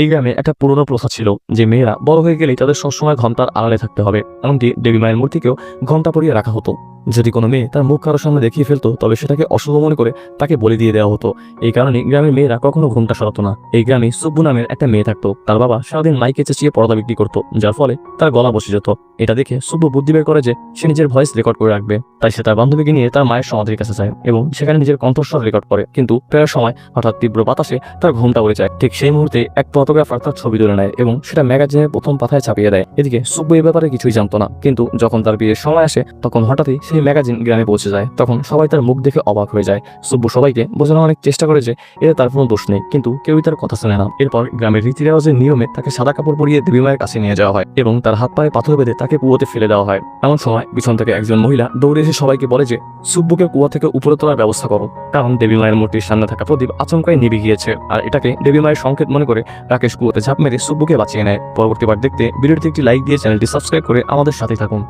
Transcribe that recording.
এই গ্রামে একটা পুরনো প্রথা ছিল যে মেয়েরা বড় হয়ে গেলেই তাদের সবসময় ঘন্টার আড়ালে থাকতে হবে। এমনকি দেবী মায়ের মূর্তিকেও ঘন্টা পরিয়ে রাখা হতো। যদি কোনো মেয়ে তার মুখ কারোর সামনে দেখিয়ে ফেলতো তবে সেটাকে অশুভ মনে করে তাকে বলি দিয়ে দেওয়া হতো। এই কারণে গ্রামের মেয়েরা কখনো ঘুমটা সরাতো না। এই গ্রামে সুব্বু নামের একটা মেয়ে থাকতো। তার বাবা সারাদিন মাইকে চেঁচিয়ে পর্দা বিক্রি করতো, যার ফলে তার গলা বসে যেত। এটা দেখে সুব্বু বুদ্ধি বের করে যে সে নিজের ভয়েস রেকর্ড করে রাখবে। তাই সে তার বান্ধবীকে নিয়ে তার মায়ের সমাধির কাছে যায় এবং সেখানে নিজের কণ্ঠস্বর রেকর্ড করে। কিন্তু ফেরার সময় হঠাৎ তীব্র বাতাসে তার ঘুমটা উড়ে যায়। ঠিক সেই মুহূর্তে এক ফটোগ্রাফার তার ছবি তুলে নেয় এবং সেটা ম্যাগাজিনের প্রথম পাতায় ছাপিয়ে দেয়। এদিকে সুব্বু এই ব্যাপারে কিছুই জানতো না, কিন্তু যখন তার বিয়ের সময় আসে তখন হঠাৎই সেই ম্যাগাজিন গ্রামে পৌঁছে যায়। তখন সবাই তার মুখ দেখে অবাক হয়ে যায়। সুব্বু সবাইকে বোঝানোর অনেক চেষ্টা করে যে এতে তার কোনো দোষ নেই, কিন্তু কেউই তার কথা শোনে না। এরপর গ্রামের রীতি রেওয়াজের নিয়মে তাকে সাদা কাপড় পরিয়ে দেবী মায়ের কাছে নিয়ে যাওয়া হয় এবং তার হাত পায়ে পাথর বেঁধে তাকে কুয়োতে ফেলে দেওয়া হয়। এমন সময় পিছন থেকে একজন মহিলা দৌড়ে এসে সবাইকে বলে যে সুব্বুকে কুয়া থেকে উপরে তোলার ব্যবস্থা করো, কারণ দেবী মায়ের মূর্তির সামনে থাকা প্রদীপ আচমকাই নিভে গিয়েছে। আর এটাকে দেবী মায়ের সংকেত মনে করে রাকেশ কুয়োতে ঝাঁপ মেরে সুব্বুকে বাঁচিয়ে নেয়। পরবর্তীবার দেখতে ভিডিওটিতে একটি লাইক দিয়ে চ্যানেলটি সাবস্ক্রাইব করে আমাদের সাথে থাকুন।